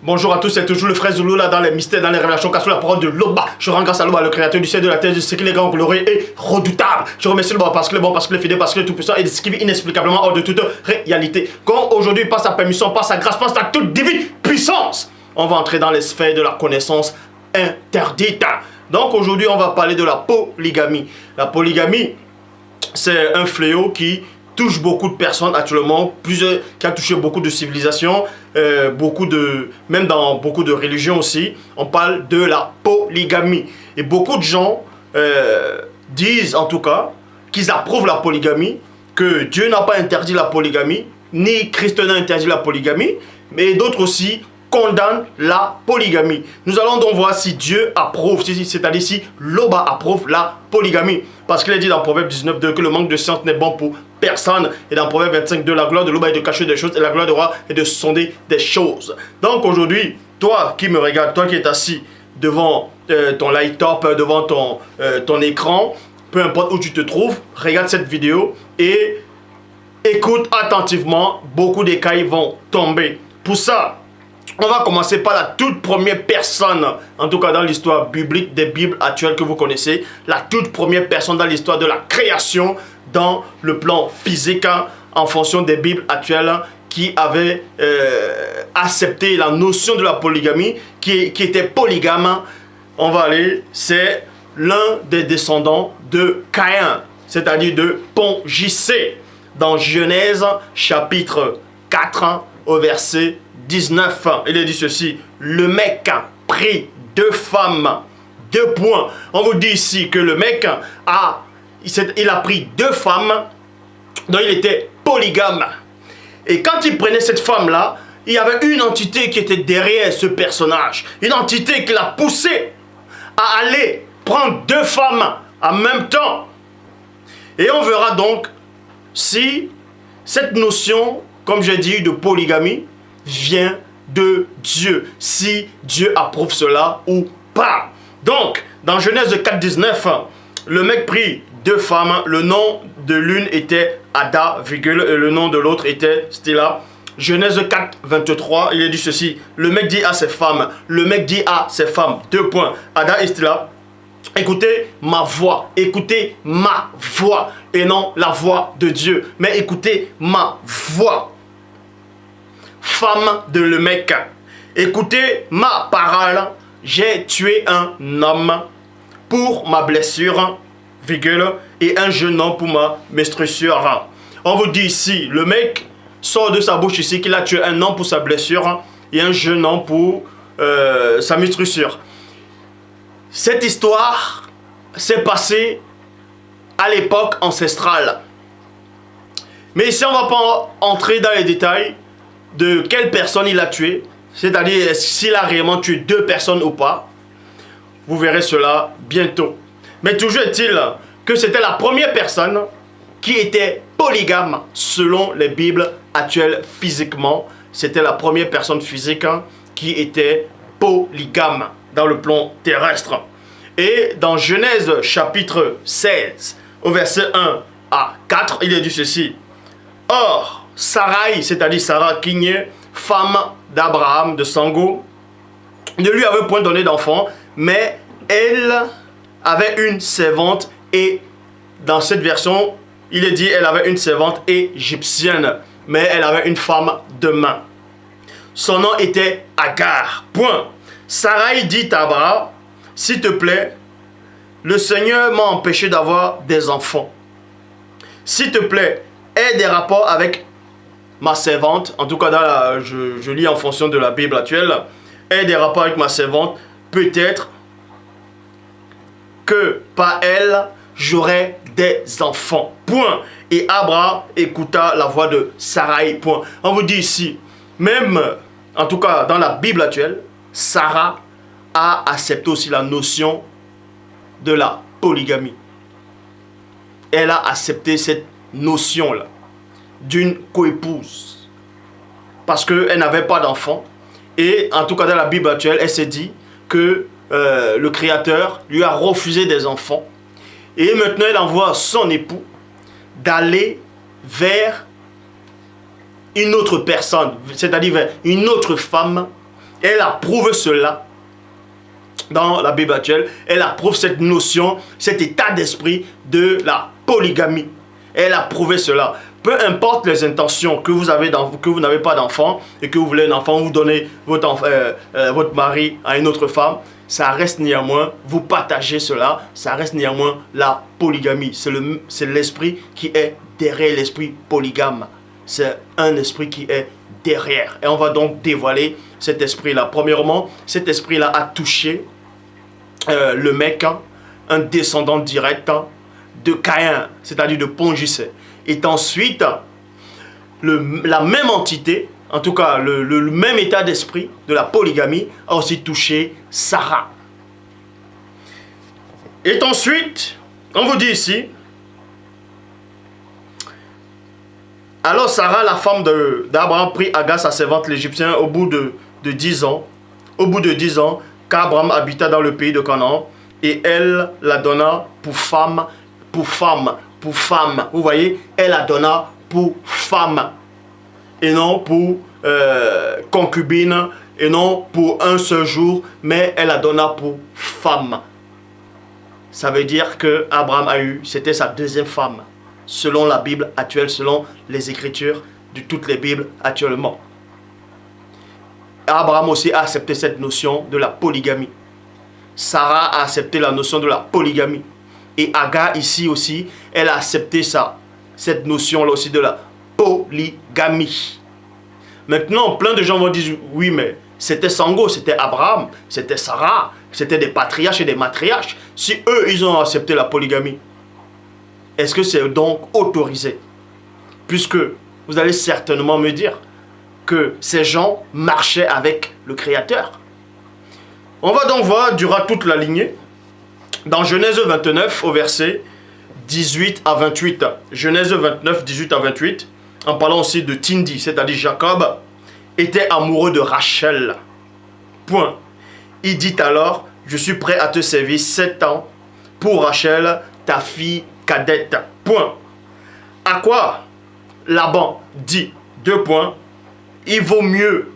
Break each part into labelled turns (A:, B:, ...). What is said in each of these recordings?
A: Bonjour à tous, c'est toujours le frère Zulu là dans les mystères, dans les révélations, car sur la parole de Loba. Je rends grâce à Loba, le créateur du ciel, de la terre, de ce qu'il est grand, glorieux et redoutable. Je remercie Loba parce qu'il est bon, parce qu'il est fidèle, parce qu'il est tout puissant et de ce qui vit inexplicablement hors de toute réalité. Quand aujourd'hui, par sa permission, par sa grâce, par sa toute divine puissance, on va entrer dans les sphères de la connaissance interdite. Donc aujourd'hui, on va parler de la polygamie. La polygamie, c'est un fléau qui touche beaucoup de personnes actuellement, qui a touché beaucoup de civilisations, même dans beaucoup de religions aussi. On parle de la polygamie. Et beaucoup de gens disent en tout cas qu'ils approuvent la polygamie, que Dieu n'a pas interdit la polygamie, ni Christ n'a interdit la polygamie, mais d'autres aussi condamnent la polygamie. Nous allons donc voir si Dieu approuve, c'est-à-dire si Loba approuve la polygamie. Parce qu'il est dit dans Proverbe 19:2 que le manque de science n'est bon pour personne. Et dans Proverbe 25:2, la gloire de Loba est de cacher des choses et la gloire de roi est de sonder des choses. Donc aujourd'hui, toi qui me regardes, toi qui es assis devant ton laptop, devant ton écran, peu importe où tu te trouves, regarde cette vidéo et écoute attentivement, beaucoup d'écailles vont tomber. Pour ça, on va commencer par la toute première personne, en tout cas dans l'histoire biblique des Bibles actuelles que vous connaissez, la toute première personne dans l'histoire de la création, dans le plan physique, en fonction des Bibles actuelles, qui avait accepté la notion de la polygamie, qui était polygame. On va aller, c'est l'un des descendants de Caïn, c'est-à-dire de Pongicé, dans Genèse chapitre 4, au verset 19, il est dit ceci: le mec prit 2 femmes, 2 points. On vous dit ici que le mec il a pris 2 femmes, donc il était polygame. Et quand il prenait cette femme-là, il y avait une entité qui était derrière ce personnage, une entité qui l'a poussé à aller prendre 2 femmes en même temps. Et on verra donc si cette notion, comme j'ai dit, de polygamie vient de Dieu, si Dieu approuve cela ou pas. Donc, dans Genèse 4:19, le mec prit 2 femmes, le nom de l'une était Ada, virgule, et le nom de l'autre était Stella. Genèse 4:23, il est dit ceci: le mec dit à ses femmes, 2 points, Ada et Stella, écoutez ma voix, et non la voix de Dieu, mais écoutez ma voix. Femme de le mec, écoutez ma parole, j'ai tué un homme pour ma blessure, virgule, et un jeune homme pour ma menstruation. On vous dit ici, le mec sort de sa bouche ici qu'il a tué un homme pour sa blessure et un jeune homme pour sa menstruation. Cette histoire s'est passée à l'époque ancestrale. Mais ici, on ne va pas entrer dans les détails de quelle personne il a tué, c'est-à-dire s'il a réellement tué 2 personnes ou pas. Vous verrez cela bientôt. Mais toujours est-il que c'était la première personne qui était polygame selon les Bibles actuelles physiquement. C'était la première personne physique qui était polygame dans le plan terrestre. Et dans Genèse chapitre 16, au verset 1 à 4, il est dit ceci: or, Sarai, c'est-à-dire Sarah, qui est femme d'Abraham, de Sango, ne lui avait point donné d'enfant, mais elle avait une servante, et dans cette version, il est dit elle avait une servante égyptienne, mais elle avait une femme de main. Son nom était Agar. Point. Sarai dit à Abraham: s'il te plaît, le Seigneur m'a empêché d'avoir des enfants. S'il te plaît, aie des rapports avec ma servante, en tout cas je lis en fonction de la Bible actuelle, aie des rapports avec ma servante, peut-être que par elle, j'aurai des enfants. Point. Et Abraham écouta la voix de Sarai. Point. On vous dit ici, même, en tout cas dans la Bible actuelle, Sarah a accepté aussi la notion de la polygamie. Elle a accepté cette notion-là d'une coépouse, parce qu'elle n'avait pas d'enfant. Et en tout cas dans la Bible actuelle, elle s'est dit que le Créateur lui a refusé des enfants. Et maintenant elle envoie son époux d'aller vers une autre personne, c'est-à-dire vers une autre femme, Elle approuve cela dans la Bible actuelle. Elle approuve cette notion, cet état d'esprit de la polygamie. Elle a prouvé cela. Peu importe les intentions que vous avez, que vous n'avez pas d'enfant et que vous voulez un enfant, vous donnez votre mari à une autre femme, ça reste néanmoins, vous partagez cela, ça reste néanmoins la polygamie. C'est l'esprit qui est derrière l'esprit polygame. C'est un esprit qui est derrière. Et on va donc dévoiler cet esprit-là. Premièrement, cet esprit-là a touché le mec, un descendant direct de Caïn, c'est-à-dire de Pongicé. Et ensuite, la même entité, en tout cas le même état d'esprit de la polygamie, a aussi touché Sarah. Et ensuite, on vous dit ici, alors Sarah, la femme d'Abraham, prit Agar, sa servante l'Égyptien, au bout de 10 ans. Au bout de 10 ans, qu'Abraham habita dans le pays de Canaan, et elle la donna pour femme, pour femme, pour femme. Vous voyez, elle la donna pour femme, et non pour concubine, et non pour un seul jour, mais elle la donna pour femme. Ça veut dire que Abraham a eu, c'était sa deuxième femme, selon la Bible actuelle, selon les Écritures de toutes les Bibles actuellement. Abraham aussi a accepté cette notion de la polygamie. Sarah a accepté la notion de la polygamie. Et Agar ici aussi, elle a accepté cette notion-là aussi de la polygamie. Maintenant, plein de gens vont dire, oui, mais c'était Sango, c'était Abraham, c'était Sarah, c'était des patriarches et des matriarches. Si eux, ils ont accepté la polygamie, est-ce que c'est donc autorisé? Puisque vous allez certainement me dire que ces gens marchaient avec le Créateur. On va donc voir durant toute la lignée, dans Genèse 29 au verset 18 à 28. Genèse 29, 18 à 28, en parlant aussi de Tindi, c'est-à-dire Jacob, était amoureux de Rachel. Point. Il dit alors, je suis prêt à te servir 7 ans pour Rachel, ta fille cadette. Point. À quoi Laban dit, 2 points, il vaut mieux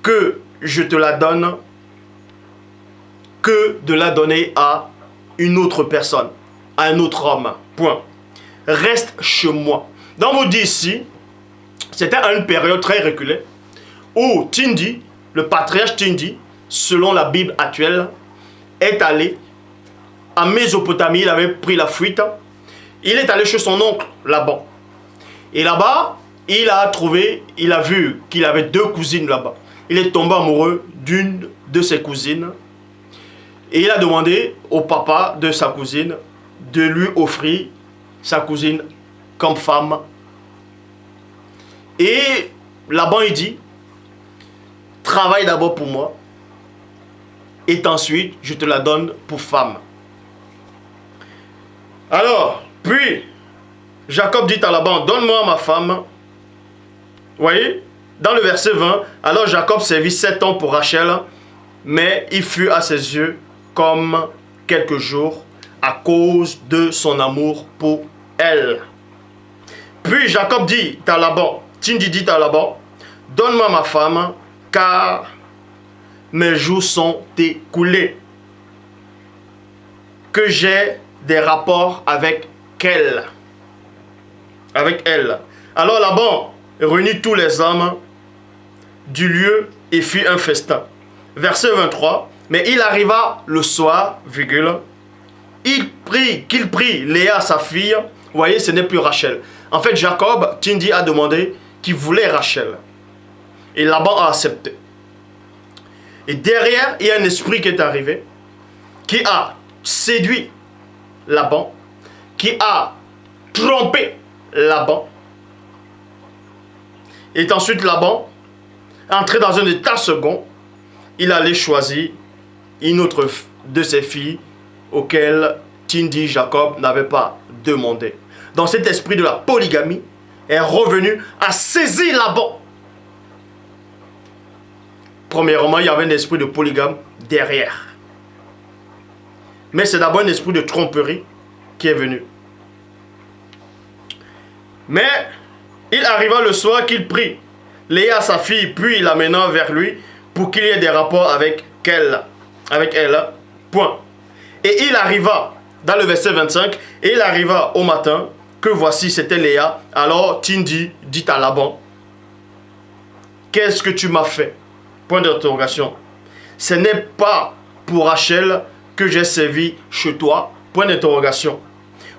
A: que je te la donne que de la donner à une autre personne, à un autre homme. Point. Reste chez moi. Donc on vous dit ici, c'était à une période très reculée où Tindi, le patriarche Tindi, selon la Bible actuelle, est allé en Mésopotamie. Il avait pris la fuite. Il est allé chez son oncle Laban. Et là-bas, il a vu qu'il avait 2 cousines là-bas. Il est tombé amoureux d'une de ses cousines. Et il a demandé au papa de sa cousine de lui offrir sa cousine comme femme. Et Laban, il dit, travaille d'abord pour moi, et ensuite, je te la donne pour femme. Alors, puis, Jacob dit à Laban, donne-moi ma femme. Vous voyez, dans le verset 20, alors Jacob servit 7 ans pour Rachel, mais il fut à ses yeux comme quelques jours à cause de son amour pour elle. Puis Jacob dit à Laban, Tindi dit à Laban, donne-moi ma femme, car mes jours sont écoulés, que j'ai des rapports avec elle. Alors Laban réunit tous les hommes du lieu et fit un festin. Verset 23, mais il arriva le soir, virgule, qu'il prit Léa sa fille. Vous voyez, ce n'est plus Rachel. En fait, Jacob, Tindi a demandé qu'il voulait Rachel. Et Laban a accepté. Et derrière, il y a un esprit qui est arrivé, qui a séduit Laban, qui a trompé Laban. Et ensuite, Laban, entré dans un état second, il allait choisir une autre de ses filles auxquelles Tindi Jacob n'avait pas demandé. Donc cet esprit de la polygamie est revenu à saisir Laban. Premièrement, il y avait un esprit de polygame derrière. Mais c'est d'abord un esprit de tromperie qui est venu. Mais il arriva le soir qu'il prit Léa sa fille, puis il l'amena vers lui pour qu'il y ait des rapports avec elle. Point. Et il arriva, dans le verset 25, et il arriva au matin, que voici c'était Léa. Alors Tindi dit à Laban, qu'est-ce que tu m'as fait? Point d'interrogation. Ce n'est pas pour Rachel que j'ai servi chez toi? Point d'interrogation.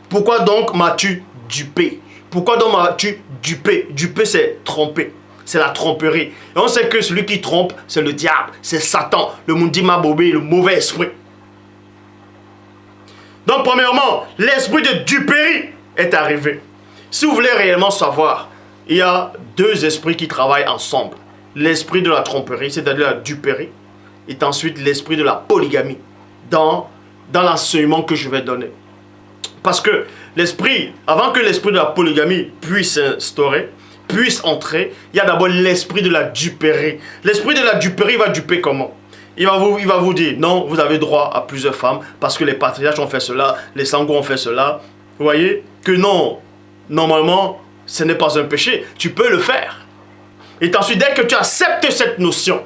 A: Pourquoi donc m'as-tu dupé? Pourquoi donc m'as-tu dupé? Duper, c'est tromper. C'est la tromperie. Et on sait que celui qui trompe, c'est le diable, c'est Satan, le Mundima Bobé, le mauvais esprit. Donc, premièrement, l'esprit de duperie est arrivé. Si vous voulez réellement savoir, il y a deux esprits qui travaillent ensemble. L'esprit de la tromperie, c'est-à-dire la duperie, et ensuite l'esprit de la polygamie, dans l'enseignement que je vais donner. Parce que l'esprit, avant que l'esprit de la polygamie puisse s'instaurer, puisse entrer, il y a d'abord l'esprit de la duperie. L'esprit de la duperie va duper comment? Il va vous dire, non, vous avez droit à plusieurs femmes, parce que les patriarches ont fait cela, les Sango ont fait cela. Vous voyez que non, normalement, ce n'est pas un péché, tu peux le faire. Et ensuite, dès que tu acceptes cette notion,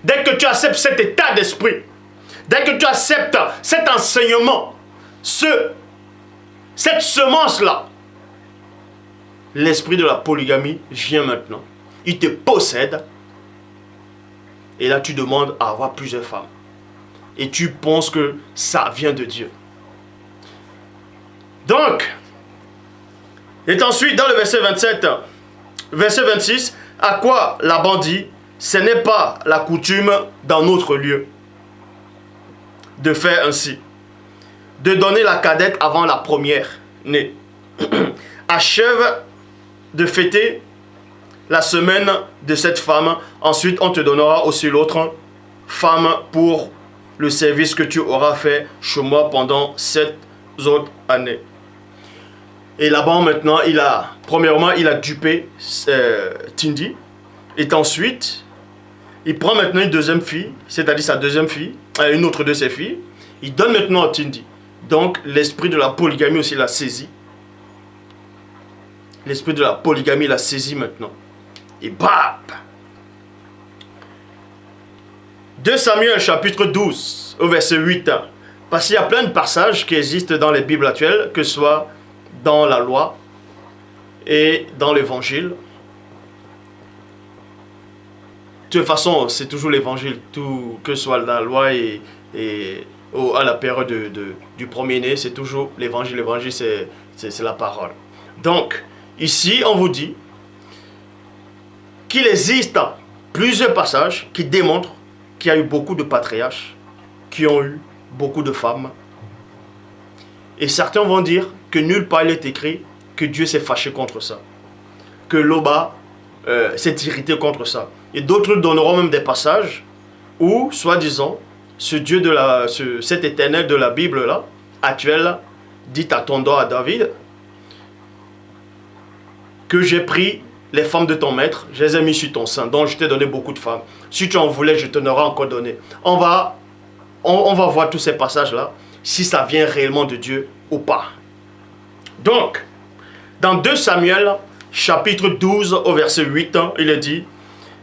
A: dès que tu acceptes cet état d'esprit, dès que tu acceptes cet enseignement, cette semence-là, l'esprit de la polygamie vient maintenant. Il te possède. Et là, tu demandes à avoir plusieurs femmes. Et tu penses que ça vient de Dieu. Donc, et ensuite, dans le verset 27, verset 26, à quoi Laban dit, ce n'est pas la coutume dans notre lieu de faire ainsi, de donner la cadette avant la première née. Achève de fêter la semaine de cette femme, ensuite on te donnera aussi l'autre femme pour le service que tu auras fait chez moi pendant 7 autres années. Et Laban maintenant, premièrement, il a dupé Tindi, et ensuite, il prend maintenant une deuxième fille, c'est-à-dire sa deuxième fille, une autre de ses filles, il donne maintenant à Tindi. Donc l'esprit de la polygamie aussi l'a saisi. L'esprit de la polygamie l'a saisi maintenant. Et bam! 2 Samuel chapitre 12 au verset 8. Parce qu'il y a plein de passages qui existent dans les Bibles actuelles, que ce soit dans la loi et dans l'évangile. De toute façon, c'est toujours l'évangile, que ce soit la loi et à la période du premier-né, c'est toujours l'évangile. L'évangile, c'est la parole. Donc, ici, on vous dit qu'il existe plusieurs passages qui démontrent qu'il y a eu beaucoup de patriarches qui ont eu beaucoup de femmes. Et certains vont dire que nulle part il est écrit que Dieu s'est fâché contre ça. Que Loba s'est irrité contre ça. Et d'autres donneront même des passages où, soi-disant, cet éternel de la Bible là, actuel, dit à ton doigt à David, que j'ai pris les femmes de ton maître, je les ai mis sur ton sein, donc je t'ai donné beaucoup de femmes. Si tu en voulais, je t'en aurais encore donné. On va voir tous ces passages-là, si ça vient réellement de Dieu ou pas. Donc, dans 2 Samuel, chapitre 12, au verset 8, il est dit,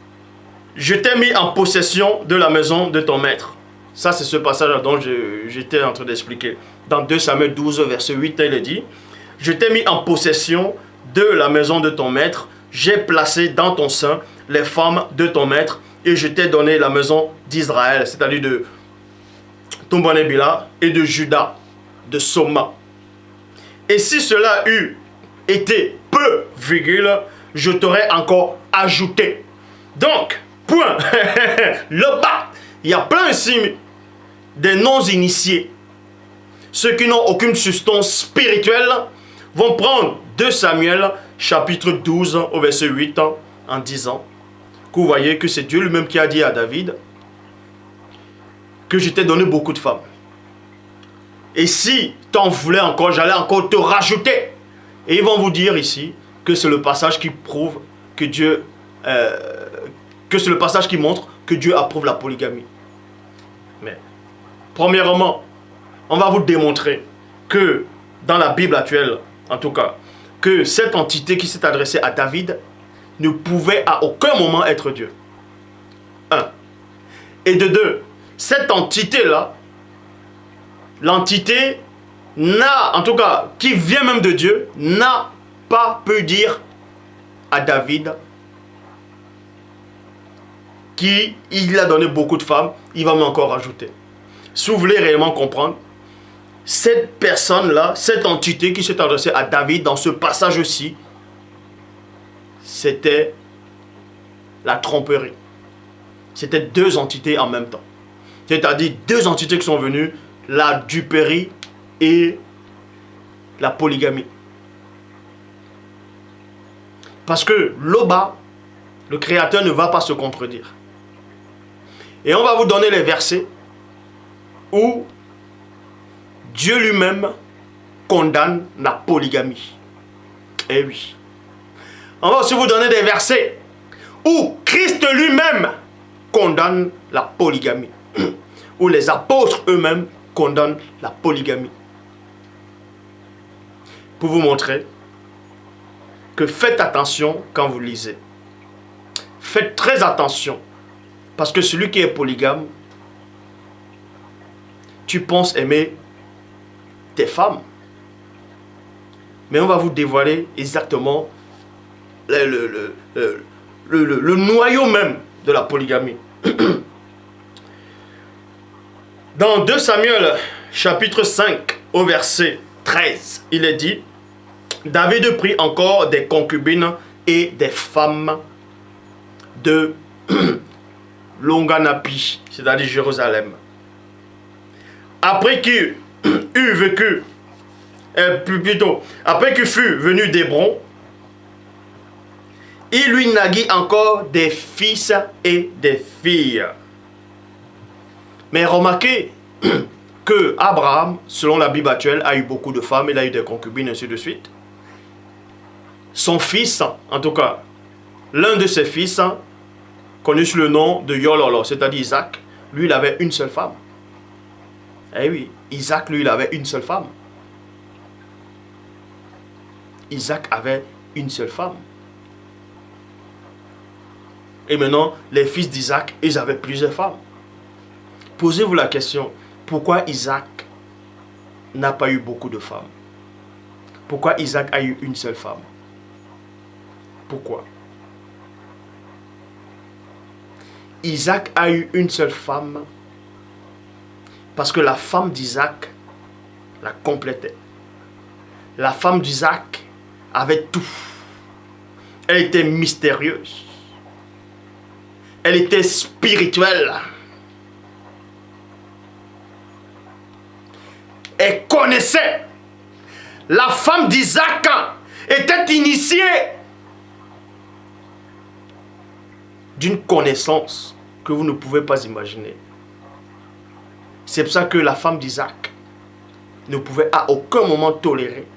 A: « Je t'ai mis en possession de la maison de ton maître. » Ça, c'est ce passage dont j'étais en train d'expliquer. Dans 2 Samuel 12, verset 8, il est dit, « Je t'ai mis en possession de la maison de ton maître. J'ai placé dans ton sein les femmes de ton maître et je t'ai donné la maison d'Israël, c'est-à-dire de Tombonebila et de Juda, de Soma. Et si cela eût été peu, virgule, je t'aurais encore ajouté. » Donc, point. Le bas, il y a plein ici des non-initiés. Ceux qui n'ont aucune substance spirituelle vont prendre 2 Samuel chapitre 12 au verset 8 en disant que vous voyez que c'est Dieu lui-même qui a dit à David que je t'ai donné beaucoup de femmes. Et si tu en voulais encore, j'allais encore te rajouter. Et ils vont vous dire ici que c'est le passage qui prouve que Dieu, que c'est le passage qui montre que Dieu approuve la polygamie. Mais, premièrement, on va vous démontrer que dans la Bible actuelle, en tout cas, que cette entité qui s'est adressée à David ne pouvait à aucun moment être Dieu. 1. Et de deux, cette entité-là, l'entité n'a, en tout cas, qui vient même de Dieu, n'a pas pu dire à David qu'il a donné beaucoup de femmes, il va encore rajouter. Si vous voulez réellement comprendre, cette personne-là, cette entité qui s'est adressée à David dans ce passage-ci, c'était la tromperie. C'était deux entités en même temps. C'est-à-dire deux entités qui sont venues, la duperie et la polygamie. Parce que Loba, le Créateur, ne va pas se contredire. Et on va vous donner les versets où Dieu lui-même condamne la polygamie. Eh oui. On va aussi vous donner des versets où Christ lui-même condamne la polygamie. Où les apôtres eux-mêmes condamnent la polygamie. Pour vous montrer que faites attention quand vous lisez. Faites très attention. Parce que celui qui est polygame, tu penses aimer tes femmes. Mais on va vous dévoiler exactement le noyau même de la polygamie. Dans 2 Samuel chapitre 5 au verset 13, il est dit: David prit encore des concubines et des femmes de Longanapi, c'est-à-dire Jérusalem. Après qu'il eut vécu, après qu'il fut venu d'Hébron, il lui naguit encore des fils et des filles. Mais remarquez que Abraham, selon la Bible actuelle, a eu beaucoup de femmes, il a eu des concubines, ainsi de suite. Son fils, en tout cas, l'un de ses fils, connu sous le nom de Yololo, c'est-à-dire Isaac, lui, il avait une seule femme. Eh oui, Isaac, lui, il avait une seule femme. Isaac avait une seule femme. Et maintenant, les fils d'Isaac, ils avaient plusieurs femmes. Posez-vous la question, pourquoi Isaac n'a pas eu beaucoup de femmes? Pourquoi Isaac a eu une seule femme? Pourquoi? Isaac a eu une seule femme parce que la femme d'Isaac la complétait. La femme d'Isaac avait tout. Elle était mystérieuse. Elle était spirituelle. Elle connaissait. La femme d'Isaac était initiée d'une connaissance que vous ne pouvez pas imaginer. C'est pour ça que la femme d'Isaac ne pouvait à aucun moment tolérer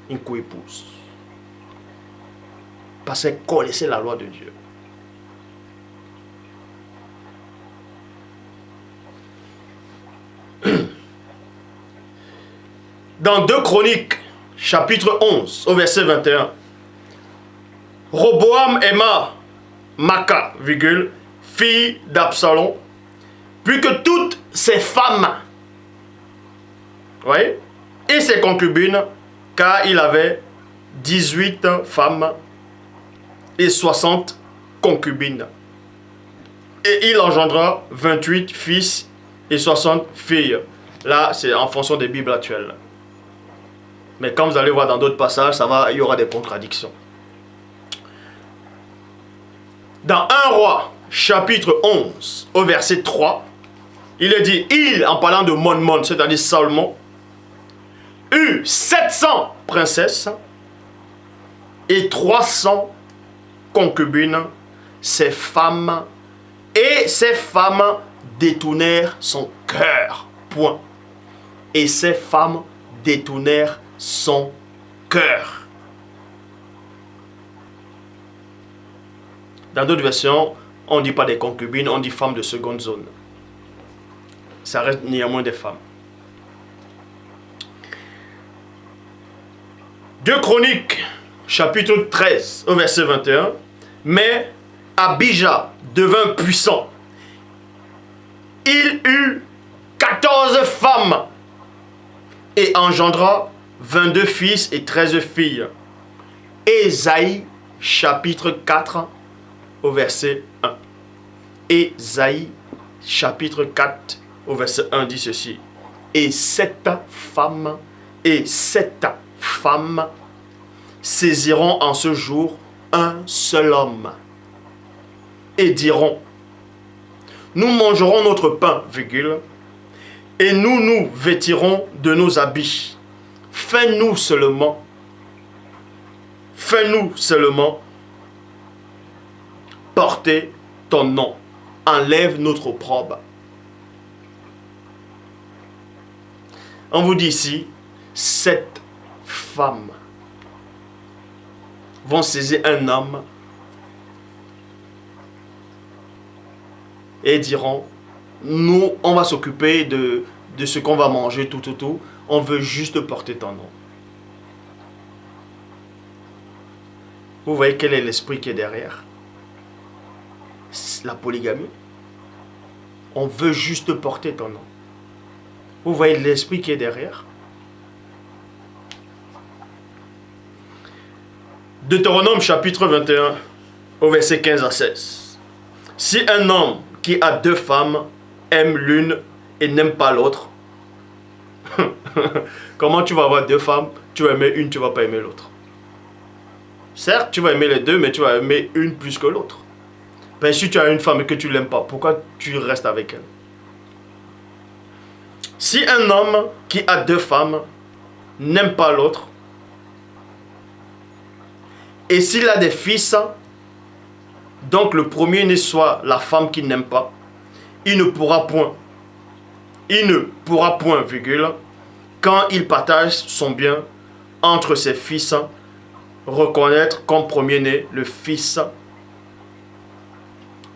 A: une coépouse. Parce qu'elle connaissait la loi de Dieu. Dans 2 Chroniques, chapitre 11, au verset 21, Roboam aima Maca, fille d'Absalom, puis que toutes ses femmes, voyez, et ses concubines, car il avait 18 femmes et 60 concubines. Et il engendra 28 fils et 60 filles. Là, c'est en fonction des Bibles actuelles. Mais quand vous allez voir dans d'autres passages, il y aura des contradictions. Dans 1 Roi, chapitre 11, au verset 3, il est dit, il, en parlant de Monmon, c'est-à-dire Salomon, eut 700 princesses et 300 concubines, ses femmes, et ces femmes détournèrent son cœur. Point. Et ces femmes détournèrent son cœur. Dans d'autres versions, on ne dit pas des concubines, on dit femmes de seconde zone. Ça reste néanmoins des femmes. 2 Chroniques, chapitre 13, au verset 21. Mais Abijah devint puissant il eut 14 femmes et engendra 22 fils et 13 filles. Ésaïe chapitre 4 au verset 1. Ésaïe chapitre 4 au verset 1 dit ceci. Et cette femme saisiront en ce jour un seul homme et diront, nous mangerons notre pain, virgule, et nous nous vêtirons de nos habits. Fais-nous seulement porter ton nom. Enlève notre opprobre. On vous dit ici, 7 femmes vont saisir un homme et diront, nous, on va s'occuper de ce qu'on va manger, tout. On veut juste porter ton nom. Vous voyez quel est l'esprit qui est derrière? La polygamie. On veut juste porter ton nom. Vous voyez l'esprit qui est derrière? Deutéronome chapitre 21 au verset 15 à 16. Si un homme qui a 2 femmes aime l'une et n'aime pas l'autre, comment tu vas avoir 2 femmes, tu vas aimer une, tu ne vas pas aimer l'autre? Certes, tu vas aimer les 2, mais tu vas aimer une plus que l'autre. Ben, si tu as une femme et que tu ne l'aimes pas, pourquoi tu restes avec elle? Si un homme qui a 2 femmes n'aime pas l'autre, et s'il a des fils, donc le premier-né soit la femme qu'il n'aime pas, il ne pourra point, virgule, quand il partage son bien entre ses fils, reconnaître comme premier-né le fils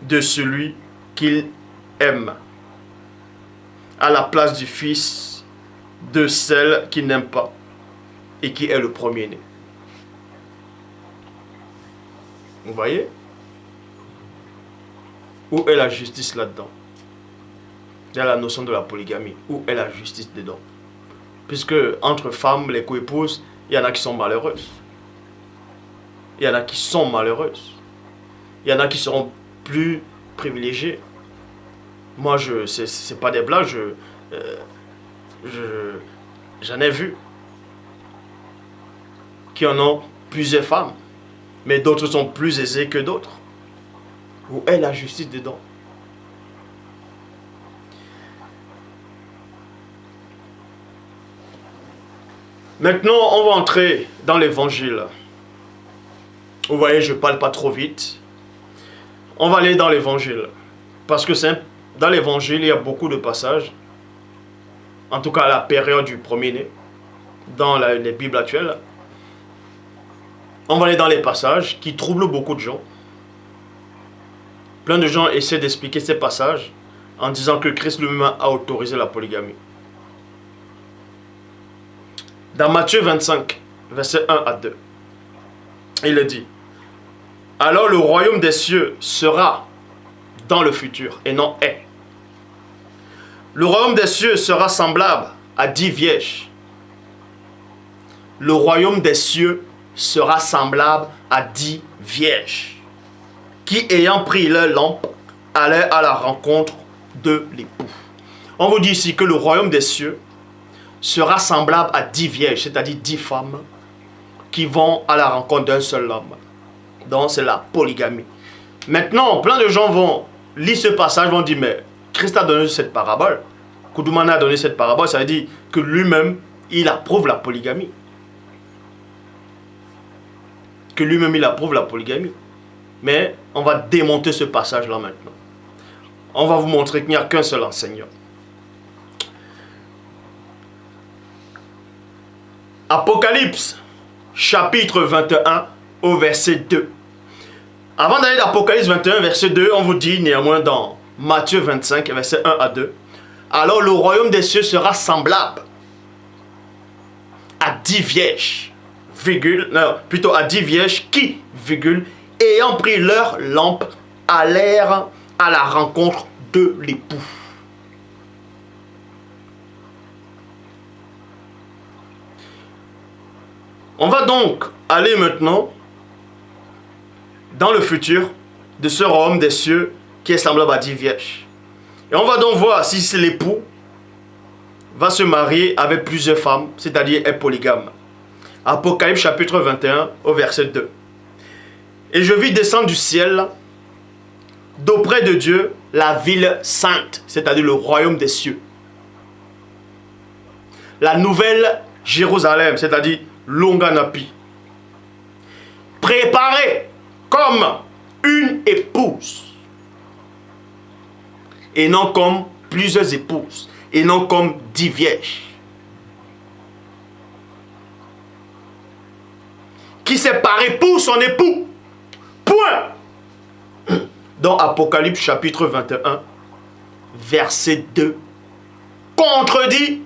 A: de celui qu'il aime, à la place du fils de celle qu'il n'aime pas et qui est le premier-né. Vous voyez? Où est la justice là-dedans? Il y a la notion de la polygamie. Où est la justice dedans? Puisque entre femmes, les coépouses, il y en a qui sont malheureuses. Il y en a qui sont malheureuses. Il y en a qui seront plus privilégiés. Moi, c'est pas des blagues, j'en ai vu qui en ont plusieurs femmes, mais d'autres sont plus aisés que d'autres. Où est la justice dedans? Maintenant, on va entrer dans l'évangile. Vous voyez, je ne parle pas trop vite. On va aller dans l'évangile. Parce que dans l'évangile, il y a beaucoup de passages. En tout cas, à la période du premier-né. Dans les Bibles actuelles. On va aller dans les passages qui troublent beaucoup de gens. Plein de gens essaient d'expliquer ces passages en disant que Christ lui-même a autorisé la polygamie. Dans Matthieu 25, versets 1 à 2, il dit: alors le royaume des cieux sera dans le futur et non est. Le royaume des cieux sera semblable à 10 vierges. Le royaume des cieux sera semblable à 10 vierges qui, ayant pris leur lampe, allaient à la rencontre de l'époux. On vous dit ici que le royaume des cieux sera semblable à 10 vierges, c'est-à-dire 10 femmes qui vont à la rencontre d'un seul homme. Donc c'est la polygamie. Maintenant, plein de gens vont lire ce passage, vont dire, mais Christ a donné cette parabole. Koudoumana a donné cette parabole, ça veut dire que lui-même, il approuve la polygamie. Que lui-même, il approuve la polygamie. Mais on va démonter ce passage-là maintenant. On va vous montrer qu'il n'y a qu'un seul enseignant. Apocalypse, chapitre 21, au verset 2. Avant d'aller d'Apocalypse 21, verset 2, on vous dit néanmoins dans Matthieu 25, verset 1 à 2. Alors le royaume des cieux sera semblable à 10 vierges, plutôt à 10 vierges qui, ayant pris leur lampe, allèrent à la rencontre de l'époux. On va donc aller maintenant dans le futur de ce royaume des cieux qui est semblable à 10 vierges. Et on va donc voir si c'est l'époux va se marier avec plusieurs femmes, c'est-à-dire est polygame. Apocalypse chapitre 21 au verset 2. Et je vis descendre du ciel, d'auprès de Dieu, la ville sainte, c'est-à-dire le royaume des cieux. La nouvelle Jérusalem, c'est-à-dire Longanapi. Préparée comme une épouse. Et non comme plusieurs épouses. Et non comme 10 vierges. Qui s'est paré pour son époux. Point. Dans Apocalypse chapitre 21, verset 2, contredit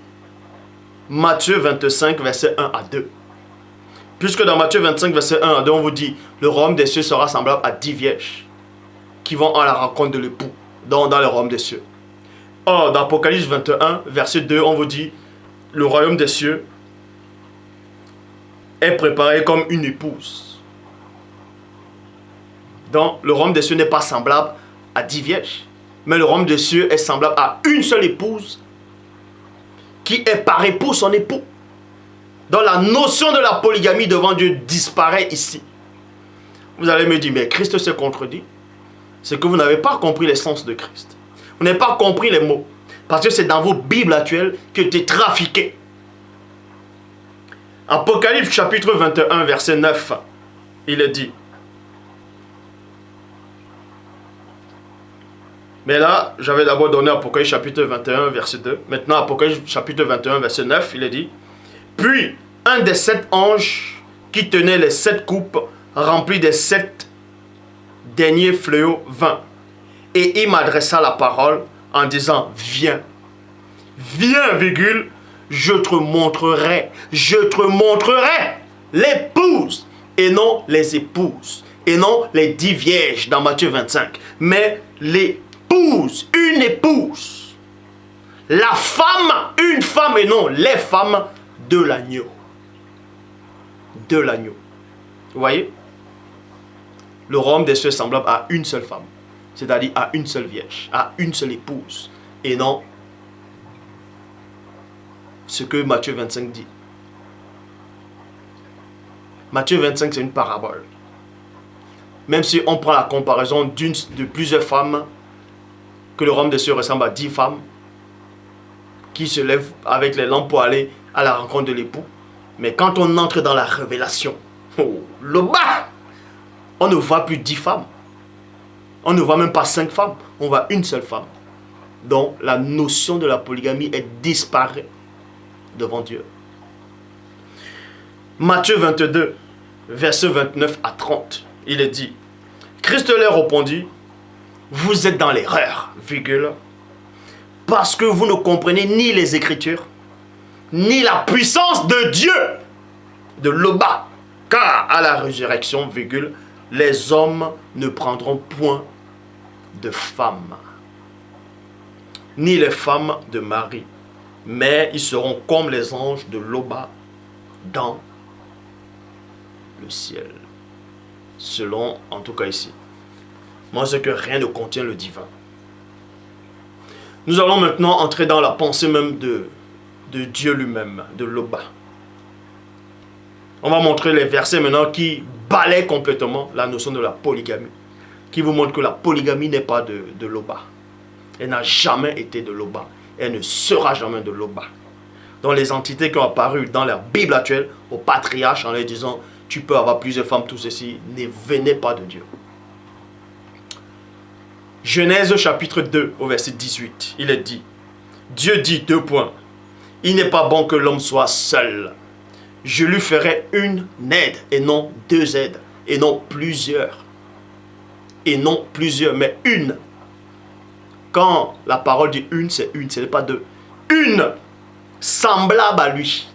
A: Matthieu 25, verset 1 à 2. Puisque dans Matthieu 25, verset 1 à 2, on vous dit, le royaume des cieux sera semblable à 10 vierges qui vont à la rencontre de l'époux dans le royaume des cieux. Or, dans Apocalypse 21, verset 2, on vous dit, le royaume des cieux est préparé comme une épouse. Donc, le royaume des cieux n'est pas semblable à 10 vierges, mais le royaume des cieux est semblable à une seule épouse qui est parée pour son époux. Donc, la notion de la polygamie devant Dieu disparaît ici. Vous allez me dire, mais Christ s'est contredit. C'est que vous n'avez pas compris l'essence de Christ. Vous n'avez pas compris les mots. Parce que c'est dans vos Bibles actuelles que tu es trafiqué. Apocalypse chapitre 21, verset 9, il est dit. Mais là, j'avais d'abord donné Apocalypse chapitre 21, verset 2. Maintenant, Apocalypse chapitre 21, verset 9, il est dit. Puis, un des 7 anges qui tenait les 7 coupes remplies des 7 derniers fléaux vint. Et il m'adressa la parole en disant, viens, viens, virgule, je te montrerai l'épouse, et non les épouses, et non les 10 vierges dans Matthieu 25, mais l'épouse, une épouse, la femme, une femme, et non les femmes de l'agneau. De l'agneau. Vous voyez? Le royaume des cieux est semblable à une seule femme, c'est-à-dire à une seule vierge, à une seule épouse, et non ce que Matthieu 25 dit. Matthieu 25, c'est une parabole. Même si on prend la comparaison de plusieurs femmes, que le royaume des cieux ressemble à 10 femmes, qui se lèvent avec les lampes pour aller à la rencontre de l'époux. Mais quand on entre dans la révélation, le bas, on ne voit plus 10 femmes. On ne voit même pas 5 femmes. On voit une seule femme. Donc la notion de la polygamie est disparue devant Dieu. Matthieu 22, versets 29 à 30, il est dit, Christ leur répondit, vous êtes dans l'erreur, virgule, parce que vous ne comprenez ni les Écritures, ni la puissance de Dieu, de l'Oba, car à la résurrection, virgule, les hommes ne prendront point de femmes, ni les femmes de Marie, mais ils seront comme les anges de l'Oba dans le ciel. Selon, en tout cas ici, moi c'est que rien ne contient le divin. Nous allons maintenant entrer dans la pensée même de Dieu lui-même, de l'Oba. On va montrer les versets maintenant qui balayent complètement la notion de la polygamie. Qui vous montre que la polygamie n'est pas de l'Oba. Elle n'a jamais été de l'Oba. Elle ne sera jamais de l'Oba. Donc les entités qui ont apparu dans la Bible actuelle, aux patriarches en leur disant, tu peux avoir plusieurs femmes, tout ceci, ne venait pas de Dieu. Genèse chapitre 2 au verset 18, il est dit, Dieu dit, 2 points, il n'est pas bon que l'homme soit seul. Je lui ferai une aide et non 2 aides, et non plusieurs. Et non plusieurs, mais une. Quand la parole dit une, c'est une, ce n'est pas 2. Une, semblable à lui.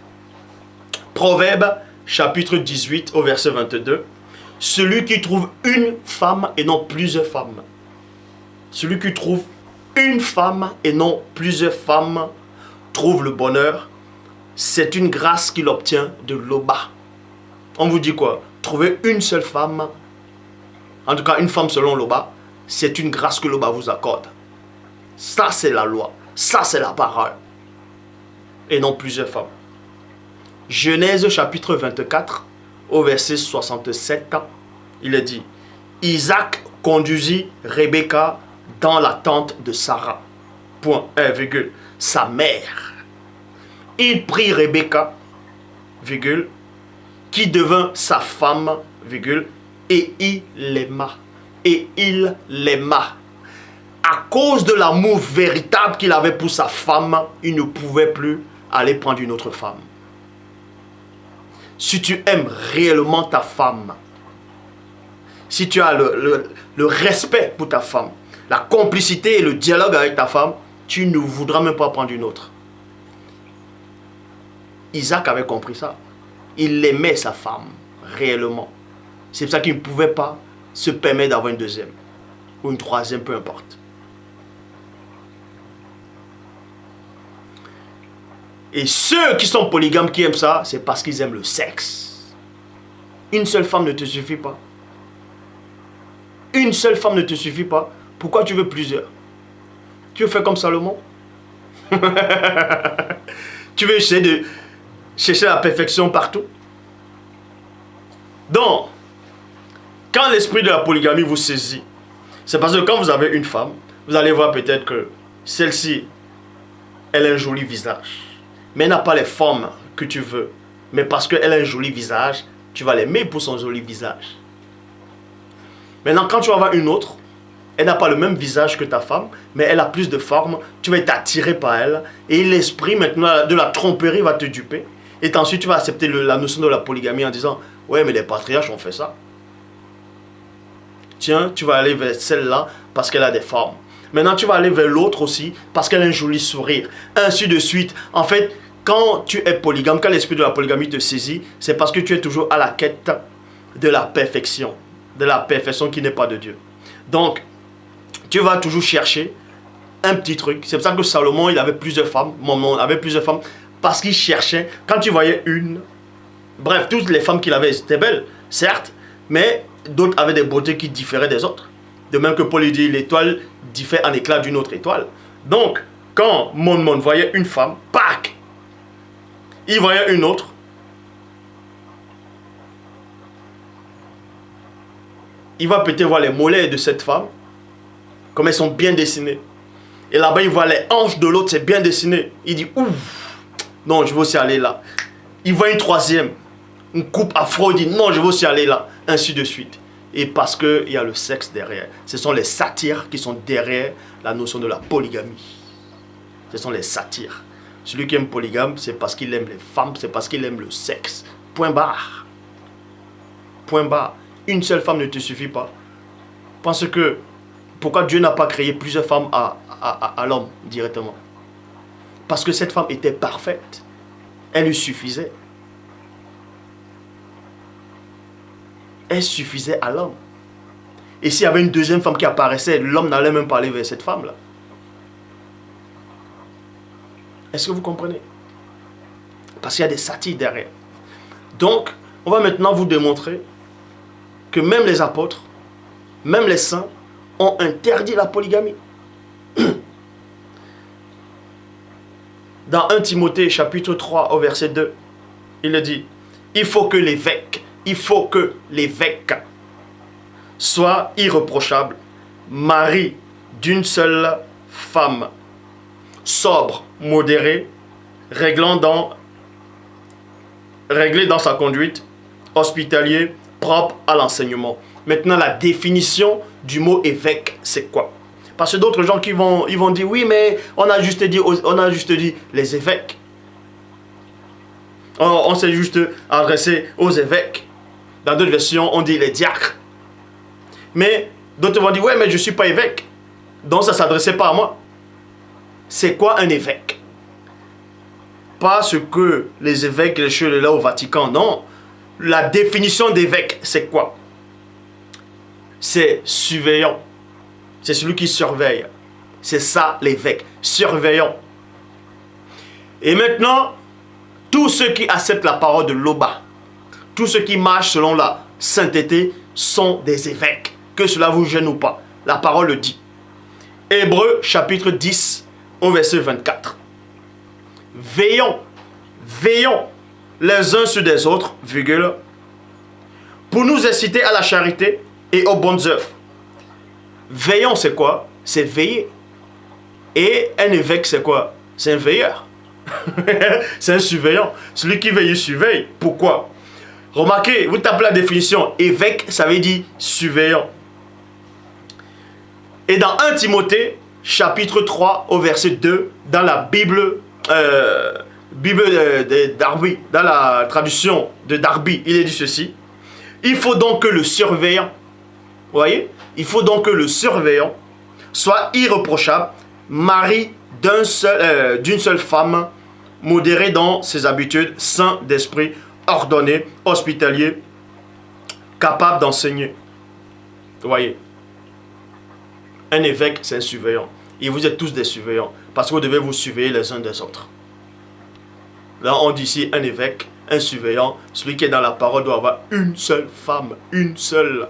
A: Proverbe chapitre 18 au verset 22. Celui qui trouve une femme et non plusieurs femmes. Celui qui trouve une femme et non plusieurs femmes trouve le bonheur. C'est une grâce qu'il obtient de l'Oba. On vous dit quoi? Trouver une seule femme, en tout cas une femme selon Loba, c'est une grâce que Loba vous accorde. Ça c'est la loi, ça c'est la parole. Et non plusieurs femmes. Genèse chapitre 24, au verset 67, il est dit, Isaac conduisit Rebecca dans la tente de Sarah. Point, virgule, sa mère. Il prit Rebecca, virgule, qui devint sa femme, virgule, et il l'aima. Et il l'aima. À cause de l'amour véritable qu'il avait pour sa femme, il ne pouvait plus aller prendre une autre femme. Si tu aimes réellement ta femme, si tu as le respect pour ta femme, la complicité et le dialogue avec ta femme, tu ne voudras même pas prendre une autre. Isaac avait compris ça. Il aimait sa femme, réellement. C'est pour ça qu'il ne pouvait pas se permettre d'avoir une deuxième. Ou une troisième, peu importe. Et ceux qui sont polygames, qui aiment ça, c'est parce qu'ils aiment le sexe. Une seule femme ne te suffit pas. Une seule femme ne te suffit pas. Pourquoi tu veux plusieurs? Tu veux faire comme Salomon? Tu veux essayer de chercher la perfection partout? Donc, quand l'esprit de la polygamie vous saisit, c'est parce que quand vous avez une femme, vous allez voir peut-être que celle-ci, elle a un joli visage. Mais elle n'a pas les formes que tu veux. Mais parce qu'elle a un joli visage, tu vas l'aimer pour son joli visage. Maintenant, quand tu vas voir une autre, elle n'a pas le même visage que ta femme, mais elle a plus de forme, tu vas être attiré par elle. Et l'esprit maintenant de la tromperie va te duper. Et ensuite, tu vas accepter la notion de la polygamie en disant, ouais, mais les patriarches ont fait ça. Tiens, tu vas aller vers celle-là parce qu'elle a des formes. Maintenant, tu vas aller vers l'autre aussi parce qu'elle a un joli sourire. Ainsi de suite. En fait, quand tu es polygame, quand l'esprit de la polygamie te saisit, c'est parce que tu es toujours à la quête de la perfection. De la perfection qui n'est pas de Dieu. Donc, tu vas toujours chercher un petit truc. C'est pour ça que Salomon, il avait plusieurs femmes. Mon avait plusieurs femmes. Parce qu'il cherchait, quand tu voyais une... Bref, toutes les femmes qu'il avait étaient belles, certes. Mais d'autres avaient des beautés qui différaient des autres. De même que Paul dit, l'étoile diffère en éclat d'une autre étoile. Donc, quand Mon voyait une femme, pac, il voyait une autre. Il va peut-être voir les mollets de cette femme, comme elles sont bien dessinées. Et là-bas, il voit les hanches de l'autre, c'est bien dessiné. Il dit, ouf, non, je veux aussi aller là. Il voit une troisième, une coupe afro, il dit, non, je veux aussi aller là. Ainsi de suite. Et parce qu'il y a le sexe derrière. Ce sont les satyres qui sont derrière la notion de la polygamie. Ce sont les satyres. Celui qui aime polygame, c'est parce qu'il aime les femmes, c'est parce qu'il aime le sexe. Point barre. Point barre. Une seule femme ne te suffit pas. Parce que, pourquoi Dieu n'a pas créé plusieurs femmes à l'homme directement? Parce que cette femme était parfaite. Elle lui suffisait. Elle suffisait à l'homme. Et s'il y avait une deuxième femme qui apparaissait, l'homme n'allait même pas aller vers cette femme-là. Est-ce que vous comprenez? Parce qu'il y a des satyres derrière. Donc, on va maintenant vous démontrer que même les apôtres, même les saints, ont interdit la polygamie. Dans 1 Timothée chapitre 3 au verset 2, il est dit, il faut que l'évêque soit irréprochable, mari d'une seule femme, sobre, modéré, réglé dans sa conduite, hospitalier, propre à l'enseignement. Maintenant, la définition du mot évêque, c'est quoi? Parce que d'autres gens qui vont dire, oui, mais on a juste dit les évêques. On s'est juste adressé aux évêques. Dans d'autres versions, on dit les diacres. Mais d'autres vont dire, ouais, mais je ne suis pas évêque. Donc ça ne s'adressait pas à moi. C'est quoi un évêque? Pas ce que les évêques, les cheveux là au Vatican, non. La définition d'évêque, c'est quoi? C'est surveillant. C'est celui qui surveille. C'est ça l'évêque, surveillant. Et maintenant, tous ceux qui acceptent la parole de Loba, tous ceux qui marchent selon la sainteté sont des évêques. Que cela vous gêne ou pas. La parole le dit. Hébreux chapitre 10 au verset 24. Veillons, veillons les uns sur les autres, virgule, pour nous inciter à la charité et aux bonnes œuvres. Veillons, c'est quoi? C'est veiller. Et un évêque, c'est quoi? C'est un veilleur. C'est un surveillant. Celui qui veille, il surveille. Pourquoi? Remarquez, vous tapez la définition. Évêque, ça veut dire surveillant. Et dans 1 Timothée, chapitre 3, au verset 2, dans la Bible de Darby, dans la traduction de Darby, il est dit ceci. Il faut donc que le surveillant, vous voyez, il faut donc que le surveillant soit irréprochable, mari d'une seule femme, modéré dans ses habitudes, saint d'esprit, ordonné, hospitalier, capable d'enseigner. Vous voyez, un évêque, c'est un surveillant. Et vous êtes tous des surveillants, parce que vous devez vous surveiller les uns des autres. Là, on dit ici un évêque, un surveillant, celui qui est dans la parole doit avoir une seule femme, une seule.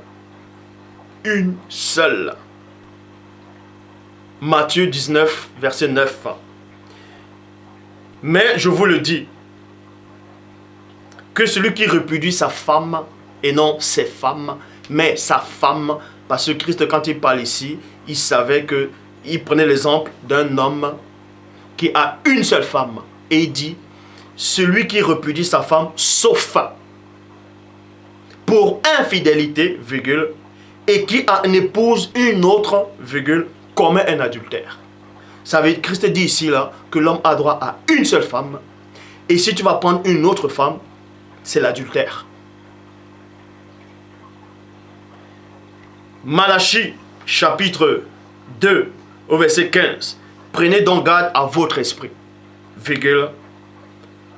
A: Une seule. Matthieu 19, verset 9. Mais je vous le dis, que celui qui répudie sa femme, et non ses femmes, mais sa femme, parce que Christ, quand il parle ici, il savait que, il prenait l'exemple d'un homme qui a une seule femme, et il dit, celui qui répudie sa femme, sauf pour infidélité, virgule, et qui en épouse une autre, virgule, commet un adultère. Ça veut dire, Christ dit ici là, que l'homme a droit à une seule femme, et si tu vas prendre une autre femme, c'est l'adultère. Malachie, chapitre 2, au verset 15. Prenez donc garde à votre esprit, virgule,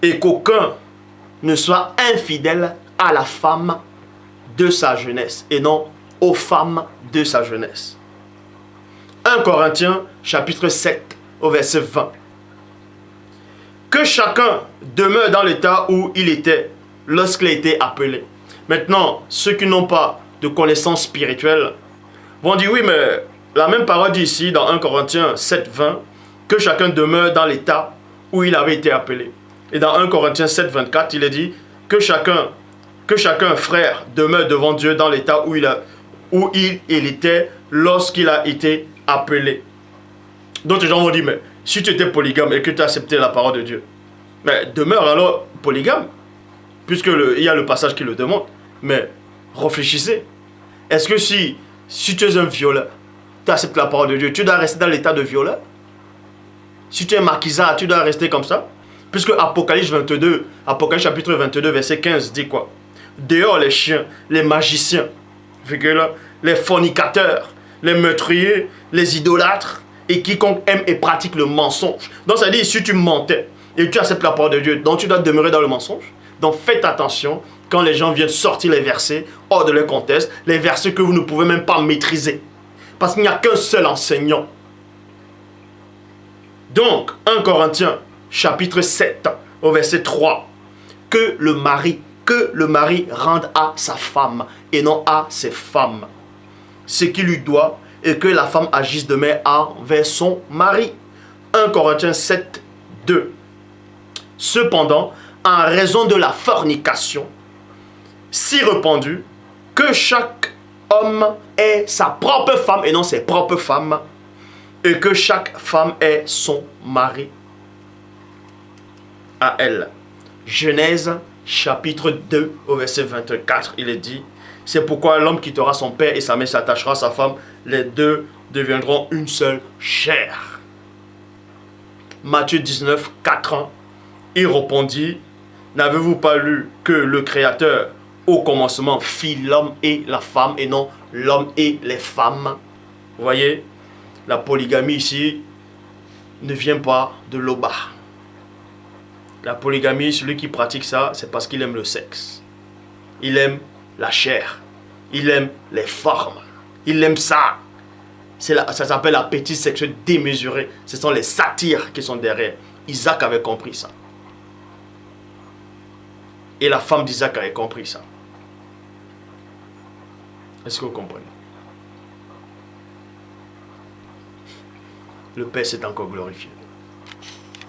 A: et qu'aucun ne soit infidèle à la femme de sa jeunesse, et non aux femmes de sa jeunesse. 1 Corinthiens, chapitre 7, au verset 20. Que chacun demeure dans l'état où il était lorsqu'il a été appelé. Maintenant, ceux qui n'ont pas de connaissances spirituelles vont dire, oui, mais la même parole dit ici, dans 1 Corinthiens 7, 20, que chacun demeure dans l'état où il avait été appelé. Et dans 1 Corinthiens 7, 24, il est dit que chacun, frère, demeure devant Dieu dans l'état où il était lorsqu'il a été appelé. D'autres gens vont dire, mais si tu étais polygame et que tu as accepté la parole de Dieu, mais demeure alors polygame, puisqu'il y a le passage qui le demande. Mais réfléchissez. Est-ce que si tu es un violeur, tu acceptes la parole de Dieu, tu dois rester dans l'état de violeur? Si tu es marquisard, tu dois rester comme ça? Puisque Apocalypse chapitre 22, verset 15 dit quoi? Dehors les chiens, les magiciens, les fornicateurs, les meurtriers, les idolâtres, et quiconque aime et pratique le mensonge. Donc ça dit, si tu mentais et tu acceptes la parole de Dieu, donc tu dois demeurer dans le mensonge. Donc faites attention quand les gens viennent sortir les versets hors de leur contexte, les versets que vous ne pouvez même pas maîtriser. Parce qu'il n'y a qu'un seul enseignant. Donc, 1 Corinthiens, chapitre 7, au verset 3, que le mari rende à sa femme et non à ses femmes ce qu'il lui doit, et que la femme agisse de même envers son mari. 1 Corinthiens 7, 2. Cependant, en raison de la fornication, si répandue, que chaque homme ait sa propre femme et non ses propres femmes, et que chaque femme ait son mari à elle. Genèse chapitre 2 au verset 24, il est dit, c'est pourquoi l'homme quittera son père et sa mère, s'attachera à sa femme, les deux deviendront une seule chair. Matthieu 19, 4 ans, il répondit, n'avez-vous pas lu que le Créateur au commencement fit l'homme et la femme et non l'homme et les femmes? Vous voyez, la polygamie ici ne vient pas de l'Oba. La polygamie, celui qui pratique ça, c'est parce qu'il aime le sexe. Il aime la chair. Il aime les formes. Il aime ça. Ça s'appelle l'appétit sexuel démesuré. Ce sont les satires qui sont derrière. Isaac avait compris ça. Et la femme d'Isaac avait compris ça. Est-ce que vous comprenez? Le Père s'est encore glorifié.